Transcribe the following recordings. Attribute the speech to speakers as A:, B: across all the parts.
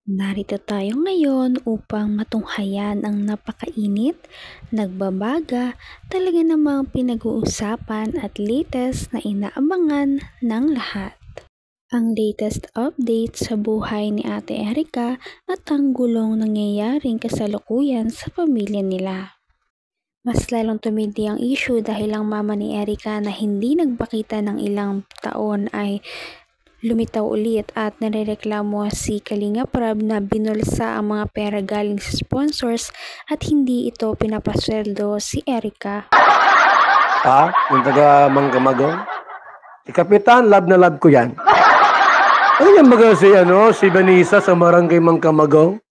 A: Narito tayo ngayon upang matunghayan ang napakainit, nagbabaga, talaga namang pinag-uusapan at latest na inaabangan ng lahat. Ang latest update sa buhay ni Ate Erica at ang gulong nangyayaring kasalukuyan sa pamilya nila. Mas lalong tumindi ang issue dahil ang mama ni Erica na hindi nagpakita ng ilang taon ay lumitaw ulit at narereklamo si Kalinga Prab na binulsa ang mga pera galing sa sponsors at hindi ito pinapasweldo si Erica.
B: Yung taga Manggamagong? Si Kapitan, love na love ko yan. Ano yan baga si Vanessa sa Barangay Manggamagong?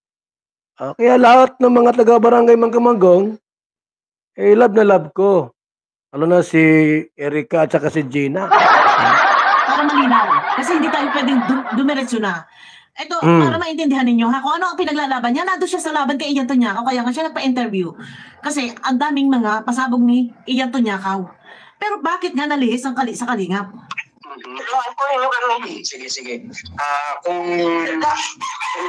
B: Kaya lahat ng mga taga Barangay Manggamagong, love na love ko. Ano na si Erica at saka si Gina.
C: Para malinaw. Kasi hindi tayo pwedeng dumiretso na. Ito, para maintindihan ninyo, kung ano ang pinaglalaban niya, nandun siya sa laban kay Ian Tonyakaw, kaya nga siya nagpa-interview. Kasi ang daming mga pasabog ni Ian Tonyakaw. Pero bakit nga nalihis ang sa Kalingap?
D: Tulungan po ninyo kami. Sige. Kung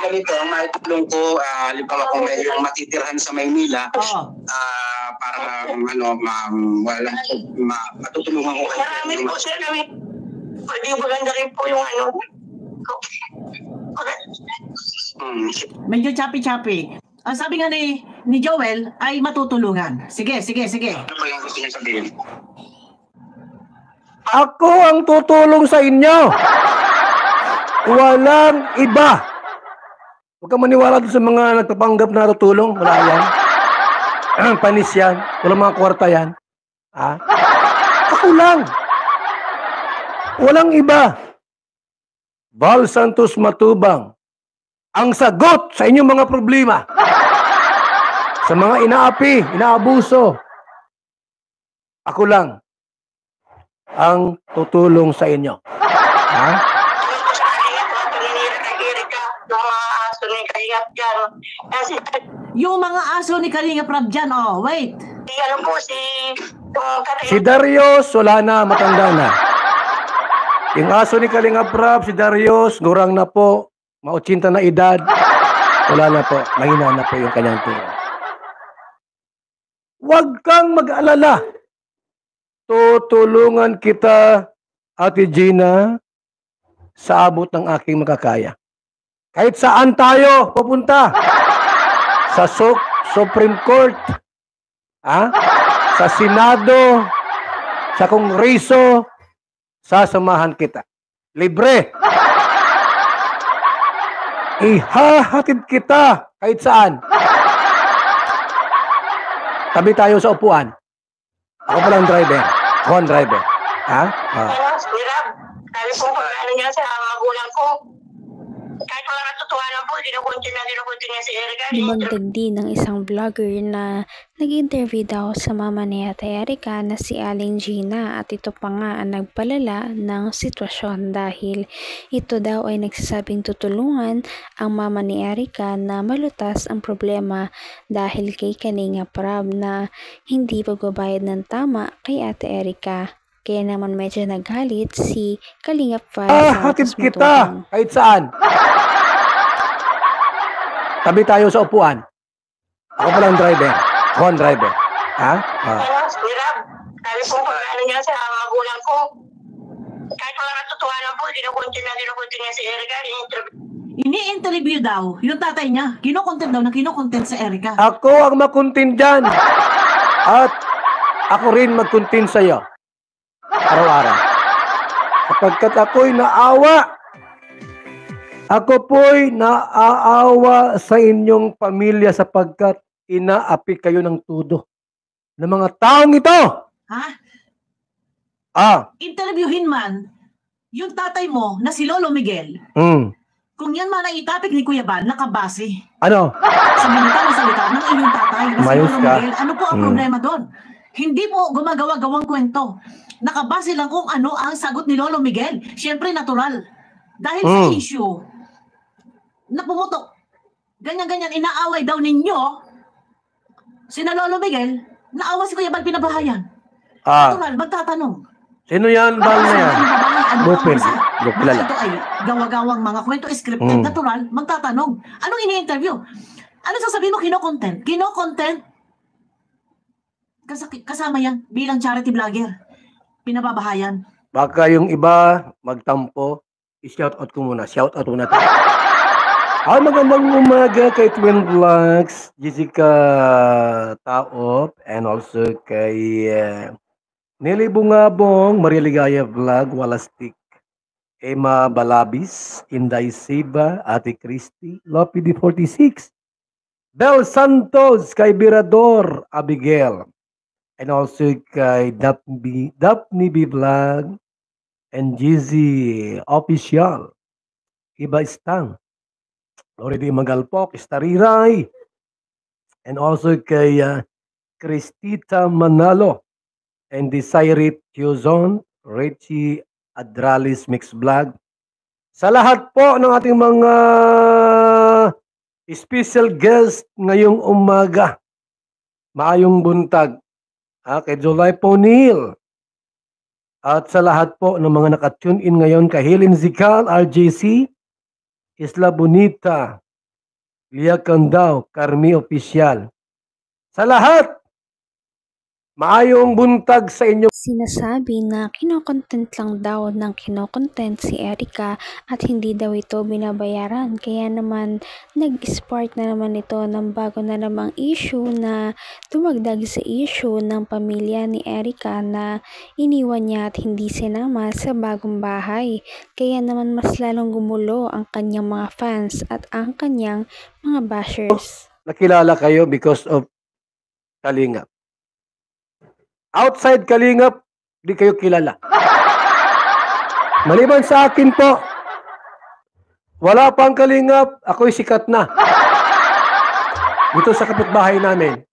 D: ganito, maitulong ko, halimbawa kung may yung matitirhan sa Maynila, para matutulungan ko. Maraming po sir kami. Pwede maganda rin po yung
C: Medyo choppy-choppy. Ang sabi nga ni Joel ay matutulungan. Sige.
D: Ano ba yung gusto niyo sabihin?
B: Ako ang tutulong sa inyo. Walang iba. Huwag kang maniwala doon sa mga nagpapanggap na tutulong. Wala yan. Panis yan. Walang mga kwarta yan. Ako lang. Walang iba. Val Santos Matubang. Ang sagot sa inyong mga problema. Sa mga inaapi, inaabuso. Ako lang ang tutulong sa inyo.
C: Yung mga aso ni Kalinga Prab dyan, wait.
B: Si Darius, wala na, matanda na. Yung aso ni Kalinga Prab, si Darius, gurang na po, ma-80 na edad. Wala na po, mahina na po yung kanyang tulong. Huwag kang mag-alala. Tutulungan kita, Ate Gina, sa abot ng aking makakaya. Kahit saan tayo pupunta. Sa Supreme Court, sa Senado, sa Kongreso, sasamahan kita. Libre. Ihahatid kita kahit saan. Tabi tayo sa upuan. Ako palang driver. Ako ang driver.
D: Sabi po pag-ano niya sa magulang ko. Kahit wala katotohanan po, dinukunti niya si Erica.
A: Dumagdag din ng isang vlogger na nag-interview daw sa mama ni Ate Erica na si Aling Gina at ito pa nga ang nagpalala ng sitwasyon dahil ito daw ay nagsasabing tutulungan ang mama ni Erica na malutas ang problema dahil kay Kalinga Prab na hindi pagbabayad ng tama kay Ate Erica. Kaya naman medyo naghalit si Kalinga Prab.
B: Hatid kita kahit saan. Tabi tayo sa upuan. Ako palang driver. Ako ang driver.
D: Sabi po pag-ano niya sa magulang ko. Kahit wala katotohanan po, dinukunti niya si Erica.
C: Ini-interview daw yung tatay niya. Kinokontent daw na kinokontent sa Erica.
B: Ako ang makuntin dyan. At ako rin magkuntin sa'yo. Araw-araw. Sapagkat ako'y naawa. Ako po'y naaawa sa inyong pamilya sapagkat inaapi kayo ng tudo ng mga taong ito.
C: Interviewin man yung tatay mo na si Lolo Miguel. Kung yan man ay itapik ni Kuya Bal, nakabase.
B: Ano?
C: Sa salita ng inyong tatay na si
B: Mayos
C: Lolo
B: ka.
C: Miguel, ano po ang problema doon? Hindi po gumagawa-gawang kwento. Nakabase lang kung ano ang sagot ni Lolo Miguel. Siyempre, natural. Dahil sa issue na pumutok, ganyan-ganyan, inaaway daw ninyo, sina Lolo Miguel, naawa si Kuya Bal pinabahayan. Natural, magtatanong.
B: Sino yan, Bal na yan?
C: ano
B: Bupil.
C: basta
B: Kilala.
C: ito ay gawa-gawang mga kwento, scripted,
B: Mm.
C: natural, magtatanong. Anong ini-interview? Ano sasabihin mo, kino-content? Kino-content? Kasama yan bilang charity vlogger. Pinababahayan.
B: Baka yung iba magtampo, i-shoutout ko muna. Shoutout muna tayo. Magandang umaga kay Twin Vlogs, Jessica Taop, and also kay Nelly Bungabong, Maria Ligaya Vlog, Walastik, Emma Balabis, Inday Seba, Ate Christy, Lopi D46, Bel Santos, kay Birador, Abigail, and also kay Daphne B Vlog, and Jizzy Official, Iba Stang, already Magalpok, Stariray, and also kay Cristita Manalo, and Desiree Tiozon, Richie Adralis Mix Vlog. Sa lahat po ng ating mga special guest ngayong umaga, maayong buntag, kay July Ponil, at sa lahat po ng mga nakatune in ngayon kay Helen Zikal, RJC, Isla Bonita, Lia Candao, Carmi Official. Sa lahat, maayong buntag sa inyo.
A: Sinasabi na kinokontent lang daw ng kinokontent si Erica at hindi daw ito binabayaran. Kaya naman nag-spark na naman ito ng bago na namang issue na dumagdag sa issue ng pamilya ni Erica na iniwan niya at hindi sinama sa bagong bahay. Kaya naman mas lalong gumulo ang kanyang mga fans at ang kanyang mga bashers.
B: Nakilala kayo because of Kalingap. Outside Kalingap, di kayo kilala. Maliban sa akin po, wala pang Kalingap, ako'y sikat na. Dito sa kapitbahay namin.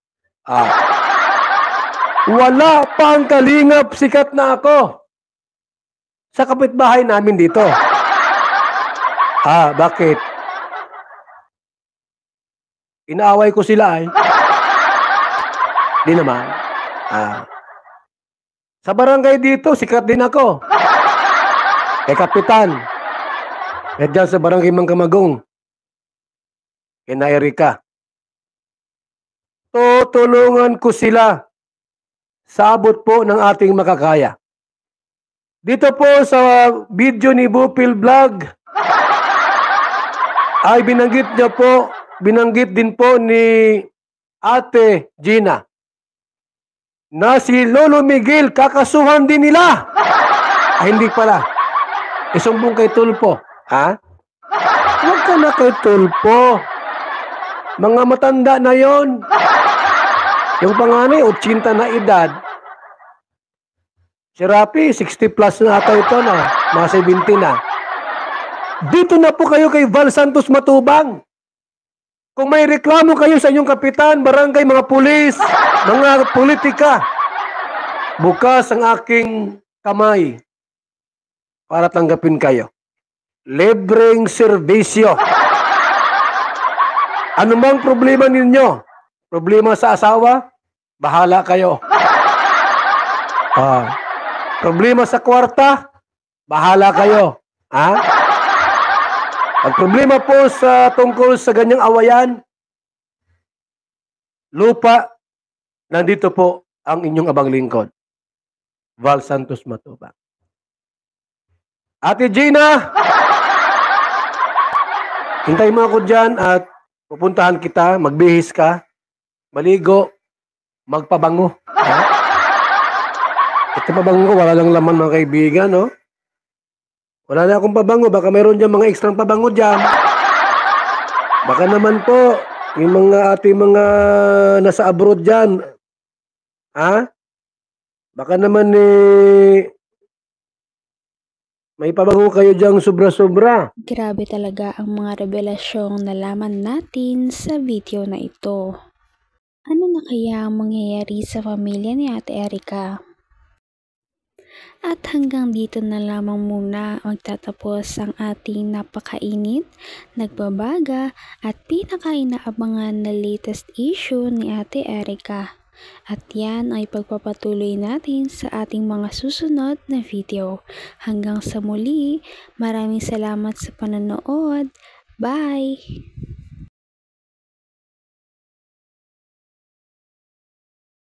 B: Wala pang Kalingap, sikat na ako. Sa kapitbahay namin dito. Bakit? Inaaway ko sila ay. Di naman. Sa barangay dito, sikat din ako. Kay Kapitan. At dyan sa barangay Mangkamagong. Kay na Erica. Tutulungan ko sila sa abot po ng ating makakaya. Dito po sa video ni Bupil Vlog, ay binanggit din po ni Ate Gina na si Lolo Miguel kakasuhan din nila. Hindi pala. Isumbong kay Tulpo. Huwag ka na kay Tulpo. Mga matanda na yon. Yung panganay, 80 na edad. Si Rapi, 60 plus na ata ito na. Mga 70 na. Dito na po kayo kay Val Santos Matubang. Kung may reklamo kayo sa inyong kapitan, barangay, mga pulis, mga politika, bukas ang aking kamay para tanggapin kayo. Libreng serbisyo. Ano mang problema ninyo? Problema sa asawa? Bahala kayo. Problema sa kwarta? Bahala kayo. Ang problema po sa tungkol sa ganyang awayan, lupa, nandito po ang inyong abang lingkod, Val Santos Matubang. Ate Gina, hintay mo ako dyan at pupuntahan kita, magbihis ka, maligo, magpabango. Ito pabango, wala lang laman mga kaibigan, no? Wala na akong pabango, baka mayroon dyan mga ekstrang pabango dyan. Baka naman po, yung mga ating mga nasa abroad dyan, baka naman may pabango kayo dyan sobra-sobra.
A: Grabe talaga ang mga revelasyong nalaman natin sa video na ito. Ano na kaya ang mangyayari sa pamilya ni Ate Erica? At hanggang dito na lamang muna magtatapos ang ating napakainit, nagbabaga at pinakainaabangan na latest issue ni Ate Erica. At yan ay pagpapatuloy natin sa ating mga susunod na video. Hanggang sa muli, maraming salamat sa panonood. Bye!